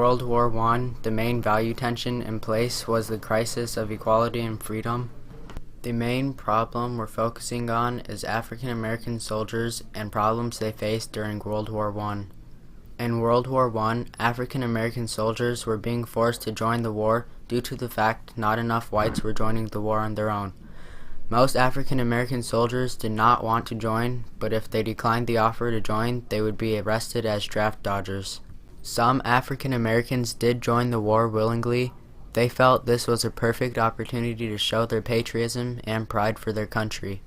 World War I, the main value tension in place was the crisis of equality and freedom. The main problem we're focusing on is African American soldiers and problems they faced during World War I. In World War I, African American soldiers were being forced to join the war due to the fact not enough whites were joining the war on their own. Most African American soldiers did not want to join, but if they declined the offer to join, they would be arrested as draft dodgers. Some African Americans did join the war willingly. They felt this was a perfect opportunity to show their patriotism and pride for their country.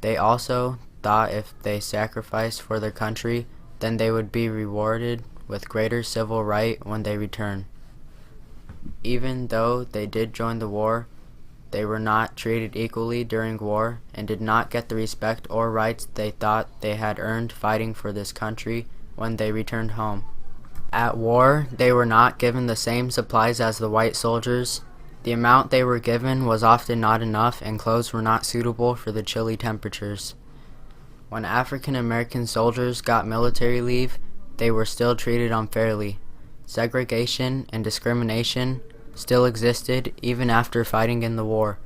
They also thought if they sacrificed for their country, then they would be rewarded with greater civil right when they return. Even though they did join the war, they were not treated equally during war and did not get the respect or rights they thought they had earned fighting for this country when they returned home. At war, they were not given the same supplies as the white soldiers. The amount they were given was often not enough, and clothes were not suitable for the chilly temperatures. When African American soldiers got military leave, they were still treated unfairly. Segregation and discrimination still existed even after fighting in the war.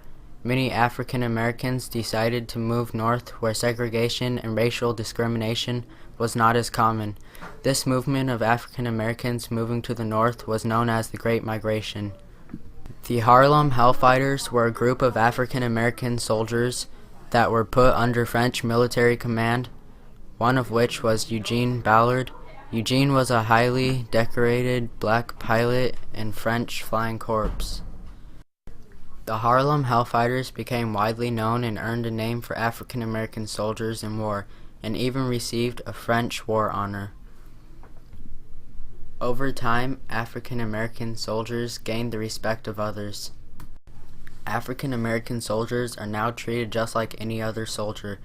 Many African Americans decided to move north where segregation and racial discrimination was not as common. This movement of African Americans moving to the north was known as the Great Migration. The Harlem Hellfighters were a group of African American soldiers that were put under French military command, one of which was Eugene Ballard. Eugene was a highly decorated black pilot in French Flying Corps. The Harlem Hellfighters became widely known and earned a name for African American soldiers in war, and even received a French war honor. Over time, African American soldiers gained the respect of others. African American soldiers are now treated just like any other soldier.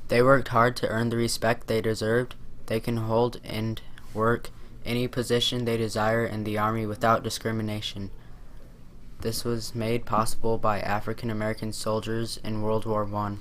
They worked hard to earn the respect they deserved. They can hold and work any position they desire in the Army without discrimination. This was made possible by African American soldiers in World War I.